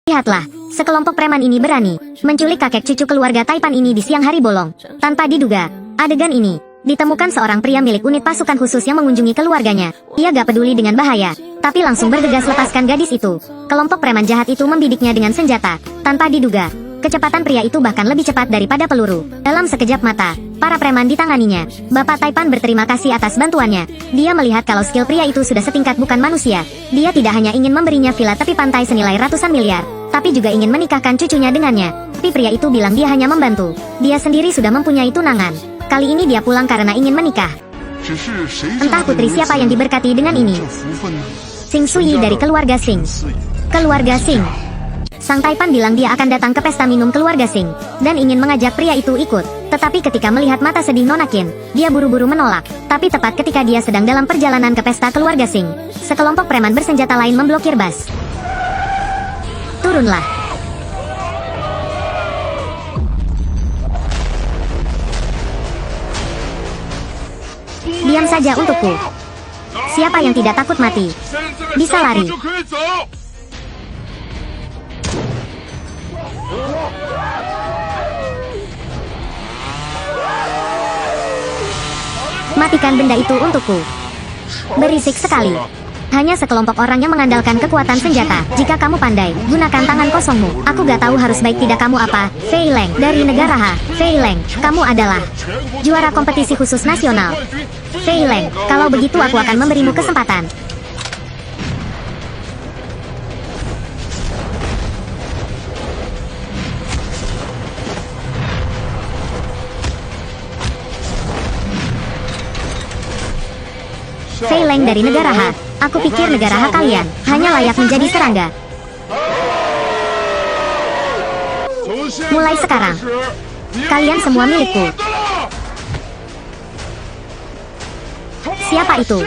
Lihatlah, sekelompok preman ini berani menculik kakek cucu keluarga Taipan ini di siang hari bolong. Tanpa diduga, adegan ini ditemukan seorang pria milik unit pasukan khusus yang mengunjungi keluarganya. Ia gak peduli dengan bahaya, tapi langsung bergegas lepaskan gadis itu. Kelompok preman jahat itu membidiknya dengan senjata. Tanpa diduga, kecepatan pria itu bahkan lebih cepat daripada peluru. Dalam sekejap mata, para preman ditanganinya. Bapak Taipan berterima kasih atas bantuannya. Dia melihat kalau skill pria itu sudah setingkat bukan manusia. Dia tidak hanya ingin memberinya villa tepi pantai senilai ratusan miliar, tapi juga ingin menikahkan cucunya dengannya. Tapi pria itu bilang dia hanya membantu. Dia sendiri sudah mempunyai tunangan. Kali ini dia pulang karena ingin menikah. Entah putri siapa yang diberkati dengan ini. Xing Sui dari keluarga Xing. Keluarga Xing. Sang Taipan bilang dia akan datang ke pesta minum keluarga Xing dan ingin mengajak pria itu ikut. Tetapi ketika melihat mata sedih Nona Qin, dia buru-buru menolak. Tapi tepat ketika dia sedang dalam perjalanan ke pesta keluarga Xing, sekelompok preman bersenjata lain memblokir bus. Turunlah. Diam saja untukku. Siapa yang tidak takut mati? Bisa lari. Matikan benda itu untukku. Berisik sekali. Hanya sekelompok orang yang mengandalkan kekuatan senjata. Jika kamu pandai, gunakan tangan kosongmu. Aku gak tahu harus baik tidak kamu apa. Fei Leng dari negara Ha. Fei Leng, kamu adalah juara kompetisi khusus nasional. Fei Leng, kalau begitu aku akan memberimu kesempatan. Fei Leng dari negara Ha. Aku pikir negara Ha kalian hanya layak menjadi serangga. Mulai sekarang, kalian semua milikku. Siapa itu?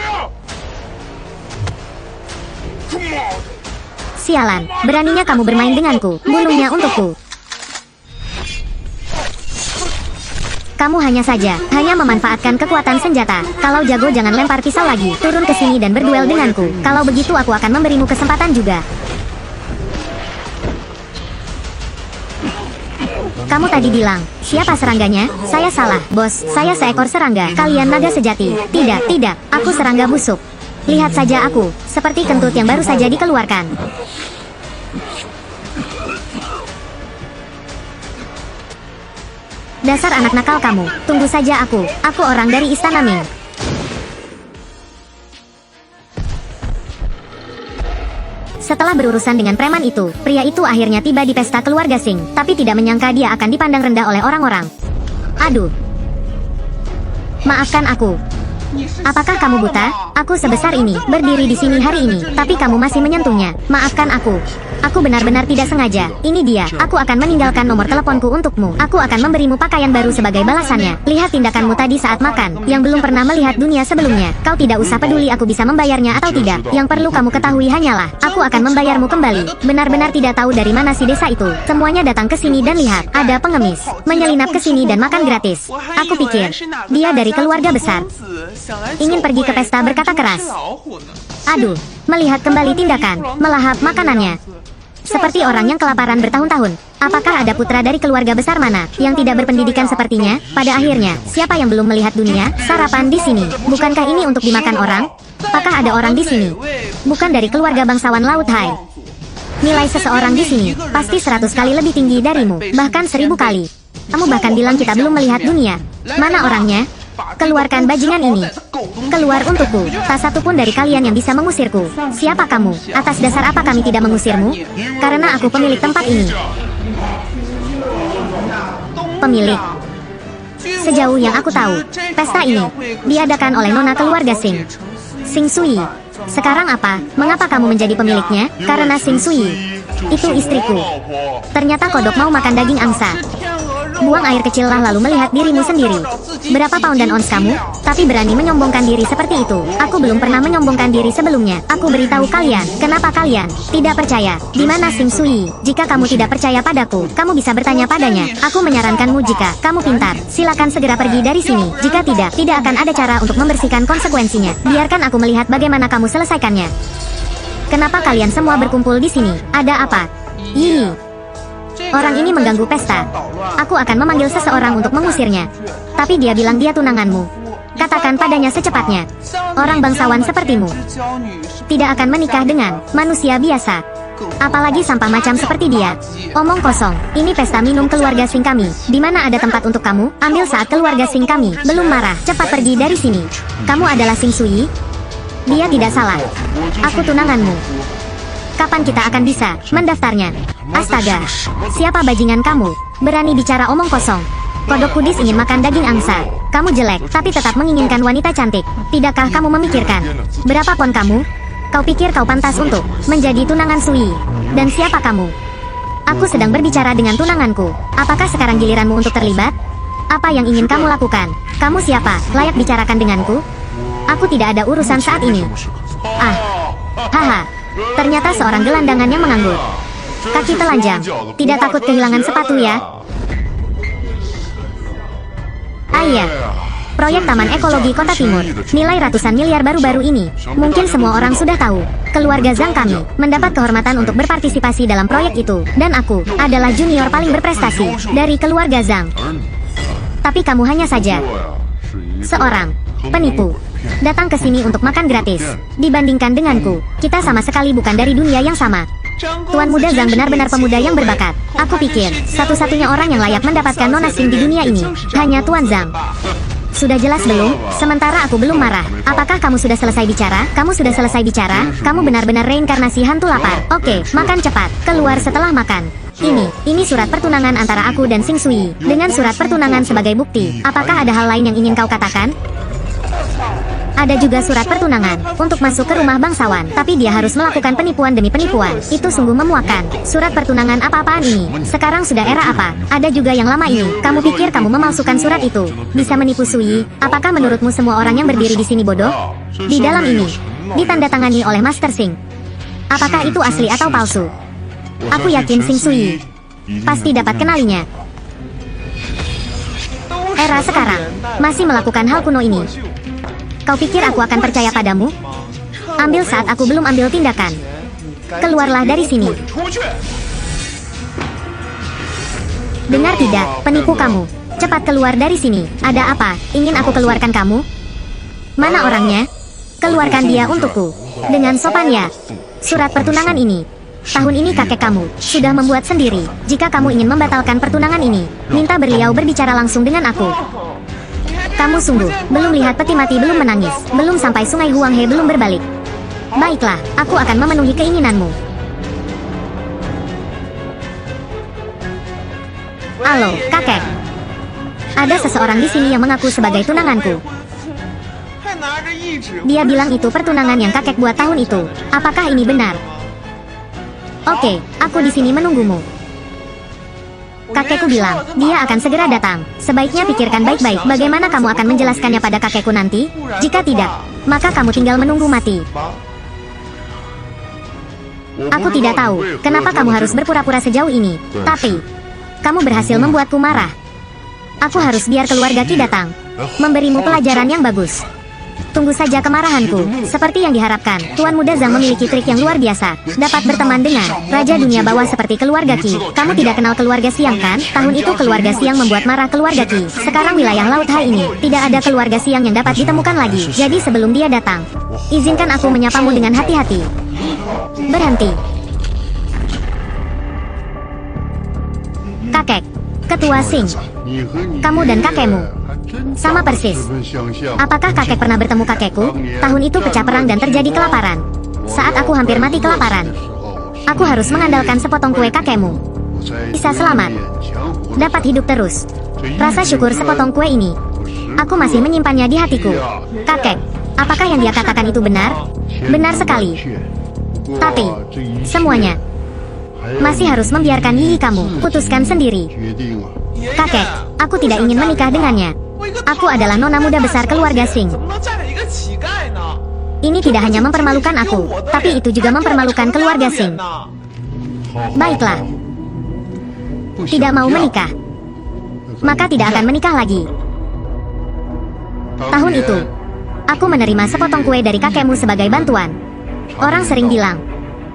Sialan, beraninya kamu bermain denganku. Bunuhnya untukku. Kamu hanya memanfaatkan kekuatan senjata. Kalau jago jangan lempar pisau lagi. Turun ke sini dan berduel denganku. Kalau begitu aku akan memberimu kesempatan juga. Kamu tadi bilang, siapa serangganya? Saya salah, bos. Saya seekor serangga. Kalian naga sejati. Tidak, tidak. Aku serangga busuk. Lihat saja aku, seperti kentut yang baru saja dikeluarkan. Dasar anak nakal kamu, tunggu saja aku orang dari Istana Ming. Setelah berurusan dengan preman itu, pria itu akhirnya tiba di pesta keluarga Xing, tapi tidak menyangka dia akan dipandang rendah oleh orang-orang. Aduh. Maafkan aku. Apakah kamu buta? Aku sebesar ini, berdiri di sini hari ini, tapi kamu masih menyentuhnya. Maafkan aku. Aku benar-benar tidak sengaja. Ini dia. Aku akan meninggalkan nomor teleponku untukmu. Aku akan memberimu pakaian baru sebagai balasannya. Lihat tindakanmu tadi saat makan, yang belum pernah melihat dunia sebelumnya. Kau tidak usah peduli aku bisa membayarnya atau tidak. Yang perlu kamu ketahui hanyalah, aku akan membayarmu kembali. Benar-benar tidak tahu dari mana si desa itu. Semuanya datang ke sini dan lihat, ada pengemis menyelinap ke sini dan makan gratis. Aku pikir, dia dari keluarga besar. Ingin pergi ke pesta berkata keras. Aduh, melihat kembali tindakan, melahap makanannya. Seperti orang yang kelaparan bertahun-tahun. Apakah ada putra dari keluarga besar mana yang tidak berpendidikan sepertinya? Pada akhirnya, siapa yang belum melihat dunia? Sarapan di sini. Bukankah ini untuk dimakan orang? Apakah ada orang di sini? Bukan dari keluarga bangsawan Laut Hai. Nilai seseorang di sini pasti 100 kali lebih tinggi darimu, bahkan 1000 kali. Kamu bahkan bilang kita belum melihat dunia. Mana orangnya? Keluarkan bajingan ini. Keluar untukku. Tak satu pun dari kalian yang bisa mengusirku. Siapa kamu? Atas dasar apa kami tidak mengusirmu? Karena aku pemilik tempat ini. Pemilik. Sejauh yang aku tahu, pesta ini diadakan oleh nona keluarga Xing. Xing Sui. Sekarang apa? Mengapa kamu menjadi pemiliknya? Karena Xing Sui itu istriku. Ternyata kodok mau makan daging angsa. Buang air kecillah lalu melihat dirimu sendiri. Berapa pound dan ons kamu? Tapi berani menyombongkan diri seperti itu. Aku belum pernah menyombongkan diri sebelumnya. Aku beritahu kalian, kenapa kalian tidak percaya? Di mana Xing Sui? Jika kamu tidak percaya padaku, kamu bisa bertanya padanya. Aku menyarankanmu jika kamu pintar, silakan segera pergi dari sini. Jika tidak akan ada cara untuk membersihkan konsekuensinya. Biarkan aku melihat bagaimana kamu selesaikannya. Kenapa kalian semua berkumpul di sini? Ada apa? Ih, orang ini mengganggu pesta. Aku akan memanggil seseorang untuk mengusirnya. Tapi dia bilang dia tunanganmu. Katakan padanya secepatnya. Orang bangsawan sepertimu tidak akan menikah dengan manusia biasa. Apalagi sampah macam seperti dia. Omong kosong. Ini pesta minum keluarga Sing kami. Di mana ada tempat untuk kamu? Ambil saat keluarga Sing kami belum marah. Cepat pergi dari sini. Kamu adalah Sing Sui? Dia tidak salah. Aku tunanganmu. Kapan kita akan bisa mendaftarnya? Astaga. Siapa bajingan kamu? Berani bicara omong kosong. Kodok kudis ingin makan daging angsa. Kamu jelek, tapi tetap menginginkan wanita cantik. Tidakkah kamu memikirkan berapa pon kamu? Kau pikir kau pantas untuk menjadi tunangan Sui? Dan siapa kamu? Aku sedang berbicara dengan tunanganku. Apakah sekarang giliranmu untuk terlibat? Apa yang ingin kamu lakukan? Kamu siapa? Layak bicarakan denganku? Aku tidak ada urusan saat ini. Ah, haha. Ternyata seorang gelandangan yang menganggur. Kaki telanjang. Tidak takut kehilangan sepatu ya? Ah iya. Proyek Taman Ekologi Kota Timur. Nilai ratusan miliar baru-baru ini. Mungkin semua orang sudah tahu. Keluarga Zhang kami mendapat kehormatan untuk berpartisipasi dalam proyek itu. Dan aku adalah junior paling berprestasi dari keluarga Zhang. Tapi kamu hanya saja seorang penipu. Datang ke sini untuk makan gratis. Dibandingkan denganku, kita sama sekali bukan dari dunia yang sama. Tuan muda Zhang benar-benar pemuda yang berbakat. Aku pikir, satu-satunya orang yang layak mendapatkan nona Sing di dunia ini hanya Tuan Zhang. Sudah jelas belum? Sementara aku belum marah. Apakah kamu sudah selesai bicara? Kamu sudah selesai bicara? Kamu benar-benar reinkarnasi hantu lapar. Oke, makan cepat. Keluar setelah makan. Ini surat pertunangan antara aku dan Sing Sui. Dengan surat pertunangan sebagai bukti. Apakah ada hal lain yang ingin kau katakan? Ada juga surat pertunangan untuk masuk ke rumah bangsawan. Tapi dia harus melakukan penipuan demi penipuan. Itu sungguh memuakkan. Surat pertunangan apa-apaan ini? Sekarang sudah era apa? Ada juga yang lama ini. Kamu pikir kamu memalsukan surat itu bisa menipu Sui? Apakah menurutmu semua orang yang berdiri di sini bodoh? Di dalam ini ditandatangani oleh Master Sing. Apakah itu asli atau palsu? Aku yakin Sing Sui pasti dapat kenalinya. Era sekarang masih melakukan hal kuno ini. Kau pikir aku akan percaya padamu? Ambil saat aku belum ambil tindakan. Keluarlah dari sini. Dengar tidak, penipu kamu. Cepat keluar dari sini. Ada apa? Ingin aku keluarkan kamu? Mana orangnya? Keluarkan dia untukku. Dengan sopan ya. Surat pertunangan ini. Tahun ini kakek kamu sudah membuat sendiri. Jika kamu ingin membatalkan pertunangan ini, minta beliau berbicara langsung dengan aku. Kamu sungguh belum lihat peti mati belum menangis, belum sampai sungai Huanghe belum berbalik. Baiklah, aku akan memenuhi keinginanmu. Halo, kakek. Ada seseorang di sini yang mengaku sebagai tunanganku. Dia bilang itu pertunangan yang kakek buat tahun itu. Apakah ini benar? Oke, aku di sini menunggumu. Kakekku bilang, dia akan segera datang. Sebaiknya pikirkan baik-baik bagaimana kamu akan menjelaskannya pada kakekku nanti. Jika tidak, maka kamu tinggal menunggu mati. Aku tidak tahu kenapa kamu harus berpura-pura sejauh ini. Tapi, kamu berhasil membuatku marah. Aku harus biar keluarga Qi datang. Memberimu pelajaran yang bagus. Tunggu saja kemarahanku. Seperti yang diharapkan, Tuan Muda Zhang memiliki trik yang luar biasa. Dapat berteman dengan Raja Dunia Bawah seperti keluarga Qi. Kamu tidak kenal keluarga Siang kan? Tahun itu keluarga Siang membuat marah keluarga Qi. Sekarang wilayah Laut Hai ini, tidak ada keluarga Siang yang dapat ditemukan lagi. Jadi sebelum dia datang, izinkan aku menyapamu dengan hati-hati. Berhenti. Kakek, Ketua Sing. Kamu dan kakekmu sama persis. Apakah kakek pernah bertemu kakekku? Tahun itu pecah perang dan terjadi kelaparan. Saat aku hampir mati kelaparan, aku harus mengandalkan sepotong kue kakekmu. Bisa selamat, dapat hidup terus. Rasa syukur sepotong kue ini, aku masih menyimpannya di hatiku. Kakek, apakah yang dia katakan itu benar? Benar sekali. Tapi, semuanya masih harus membiarkan Yiyi kamu putuskan sendiri. Kakek, aku tidak ingin menikah dengannya. Aku adalah nona muda besar keluarga Sing. Ini tidak hanya mempermalukan aku, tapi itu juga mempermalukan keluarga Sing. Baiklah. Tidak mau menikah, maka tidak akan menikah lagi. Tahun itu, aku menerima sepotong kue dari kakekmu sebagai bantuan. Orang sering bilang,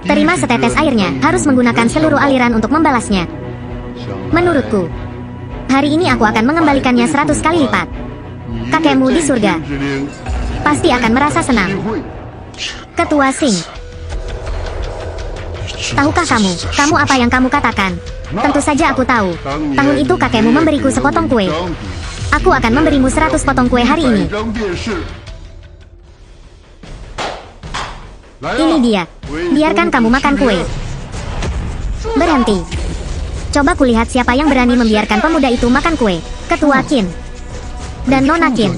Terima setetes airnya, harus menggunakan seluruh aliran untuk membalasnya. Menurutku, hari ini aku akan mengembalikannya 100 kali lipat. Kakekmu di surga pasti akan merasa senang. Ketua Sing, tahukah kamu apa yang kamu katakan? Tentu saja aku tahu. Tahun itu kakekmu memberiku sepotong kue. Aku akan memberimu 100 potong kue hari ini. Ini dia. Biarkan kamu makan kue. Berhenti. Coba kulihat siapa yang berani membiarkan pemuda itu makan kue. Ketua Qin dan Nona Qin,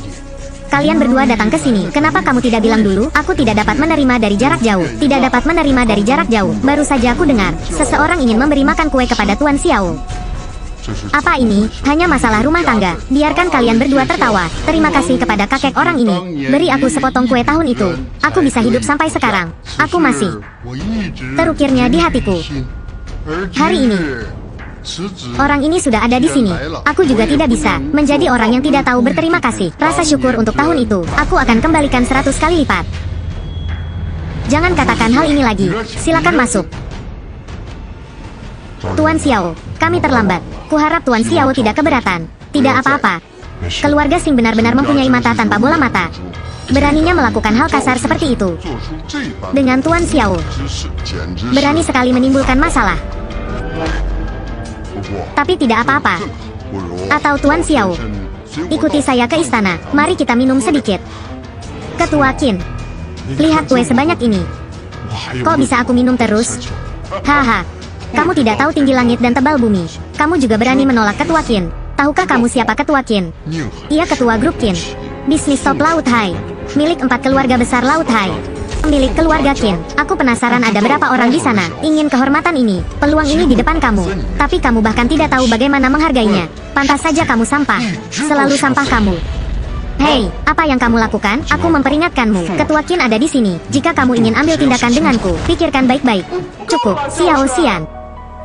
kalian berdua datang ke sini. Kenapa kamu tidak bilang dulu? Aku tidak dapat menerima dari jarak jauh. Tidak dapat menerima dari jarak jauh. Baru saja aku dengar seseorang ingin memberi makan kue kepada Tuan Xiao. Apa ini? Hanya masalah rumah tangga. Biarkan kalian berdua tertawa. Terima kasih kepada kakek orang ini. Beri aku sepotong kue tahun itu. Aku bisa hidup sampai sekarang. Aku masih terukirnya di hatiku. Hari ini, orang ini sudah ada di sini. Aku juga tidak bisa menjadi orang yang tidak tahu berterima kasih. Rasa syukur untuk tahun itu, aku akan kembalikan 100 kali lipat. Jangan katakan hal ini lagi. Silakan masuk. Tuan Xiao, kami terlambat. Kuharap Tuan Xiao tidak keberatan. Tidak apa-apa. Keluarga Sing benar-benar mempunyai mata tanpa bola mata. Beraninya melakukan hal kasar seperti itu dengan Tuan Xiao. Berani sekali menimbulkan masalah. Tapi tidak apa-apa. Atau Tuan Xiao, ikuti saya ke istana. Mari kita minum sedikit. Ketua Qin, lihat kue sebanyak ini. Kok bisa aku minum terus? Haha. Kamu tidak tahu tinggi langit dan tebal bumi. Kamu juga berani menolak Ketua Qin. Tahukah kamu siapa Ketua Qin? Ia ketua grup Qin. Bisnis top Laut Hai. Milik 4 keluarga besar Laut Hai. Milik keluarga Qin. Aku penasaran ada berapa orang di sana. Ingin kehormatan ini. Peluang ini di depan kamu. Tapi kamu bahkan tidak tahu bagaimana menghargainya. Pantas saja kamu sampah. Selalu sampah kamu. Hei, apa yang kamu lakukan? Aku memperingatkanmu. Ketua Qin ada di sini. Jika kamu ingin ambil tindakan denganku, pikirkan baik-baik. Cukup, Xiao Xian.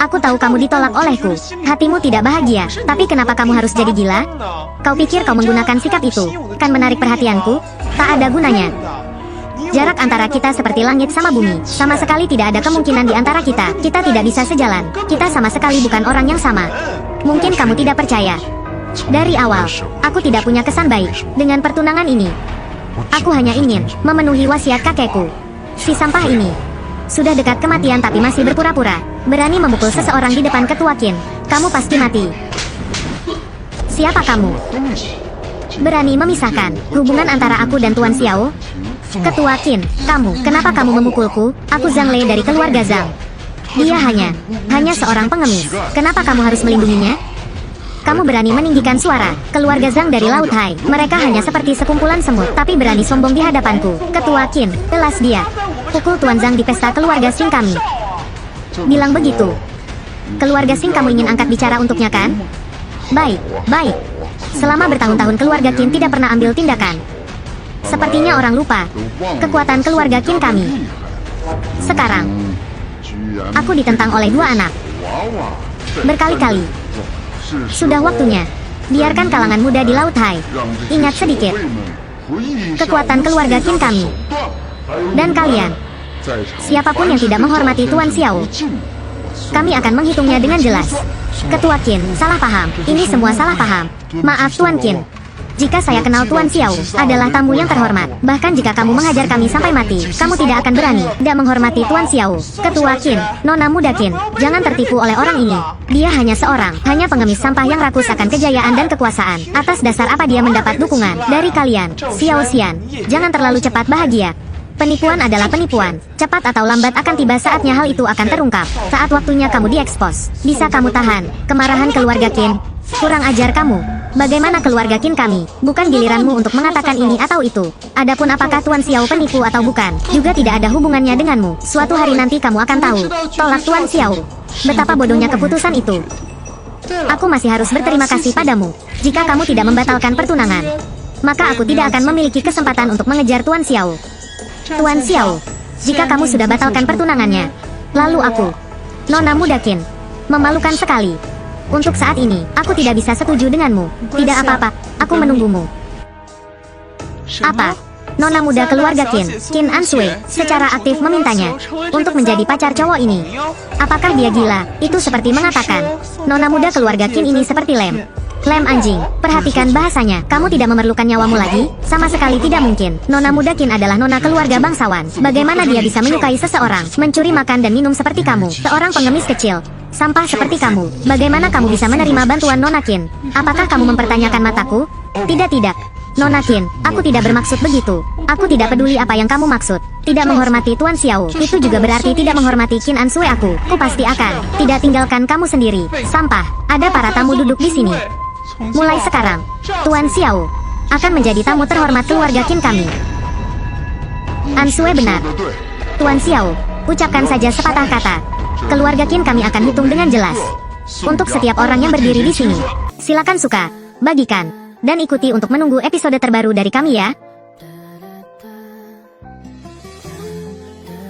Aku tahu kamu ditolak olehku. Hatimu tidak bahagia. Tapi kenapa kamu harus jadi gila? Kau pikir kau menggunakan sikap itu kan menarik perhatianku? Tak ada gunanya. Jarak antara kita seperti langit sama bumi. Sama sekali tidak ada kemungkinan di antara kita. Kita tidak bisa sejalan. Kita sama sekali bukan orang yang sama. Mungkin kamu tidak percaya. Dari awal, aku tidak punya kesan baik dengan pertunangan ini. Aku hanya ingin memenuhi wasiat kakekku. Si sampah ini sudah dekat kematian tapi masih berpura-pura. Berani memukul seseorang di depan Ketua Qin. Kamu pasti mati. Siapa kamu? Berani memisahkan hubungan antara aku dan Tuan Xiao? Ketua Qin, kenapa kamu memukulku? Aku Zhang Lei dari keluarga Zhang. Dia hanya seorang pengemis. Kenapa kamu harus melindunginya? Kamu berani meninggikan suara. Keluarga Zhang dari Laut Hai. Mereka hanya seperti sekumpulan semut, tapi berani sombong di hadapanku. Ketua Qin, telas dia. Pukul Tuan Zhang di pesta keluarga Sing kami. Bilang begitu. Keluarga Sing kamu ingin angkat bicara untuknya kan? Baik. Selama bertahun-tahun keluarga Qin tidak pernah ambil tindakan. Sepertinya orang lupa kekuatan keluarga Qin kami. Sekarang, aku ditentang oleh 2 anak. Berkali-kali. Sudah waktunya. Biarkan kalangan muda di Laut Hai ingat sedikit kekuatan keluarga Qin kami. Dan kalian, siapapun yang tidak menghormati Tuan Xiao, kami akan menghitungnya dengan jelas. Ketua Qin, salah paham. Ini semua salah paham. Maaf Tuan Qin. Jika saya kenal Tuan Xiao adalah tamu yang terhormat. Bahkan jika kamu menghajar kami sampai mati, kamu tidak akan berani tidak menghormati Tuan Xiao. Ketua Qin, Nona muda Qin, jangan tertipu oleh orang ini. Dia hanya hanya pengemis sampah yang rakus akan kejayaan dan kekuasaan. Atas dasar apa dia mendapat dukungan dari kalian? Xiao Xian, jangan terlalu cepat bahagia. Penipuan adalah penipuan. Cepat atau lambat akan tiba saatnya hal itu akan terungkap. Saat waktunya kamu diekspos. Bisa kamu tahan kemarahan keluarga Qin? Kurang ajar kamu. Bagaimana keluarga Qin kami? Bukan giliranmu untuk mengatakan ini atau itu. Adapun apakah Tuan Xiao penipu atau bukan, juga tidak ada hubungannya denganmu. Suatu hari nanti kamu akan tahu. Tolak Tuan Xiao. Betapa bodohnya keputusan itu. Aku masih harus berterima kasih padamu. Jika kamu tidak membatalkan pertunangan, maka aku tidak akan memiliki kesempatan untuk mengejar Tuan Xiao. Tuan Xiao, jika kamu sudah batalkan pertunangannya, lalu aku, Nona muda Qin, memalukan sekali. Untuk saat ini, aku tidak bisa setuju denganmu. Tidak apa-apa, aku menunggumu. Apa? Nona muda keluarga Qin Anshui, secara aktif memintanya untuk menjadi pacar cowok ini. Apakah dia gila? Itu seperti mengatakan, nona muda keluarga Qin ini seperti lem. Lem anjing, perhatikan bahasanya. Kamu tidak memerlukan nyawamu lagi? Sama sekali tidak mungkin. Nona muda Qin adalah nona keluarga bangsawan. Bagaimana dia bisa menyukai seseorang, mencuri makan dan minum seperti kamu? Seorang pengemis kecil, sampah seperti kamu. Bagaimana kamu bisa menerima bantuan Nona Qin? Apakah kamu mempertanyakan mataku? Tidak. Nona Qin, aku tidak bermaksud begitu. Aku tidak peduli apa yang kamu maksud. Tidak menghormati Tuan Xiao, itu juga berarti tidak menghormati Qin Anshui aku. Ku pasti akan tidak tinggalkan kamu sendiri. Sampah. Ada para tamu duduk di sini. Mulai sekarang, Tuan Xiao akan menjadi tamu terhormat keluarga Qin kami. Anshui benar. Tuan Xiao, ucapkan saja sepatah kata. Keluarga Qin kami akan hitung dengan jelas. Untuk setiap orang yang berdiri di sini. Silakan suka, bagikan, dan ikuti untuk menunggu episode terbaru dari kami ya.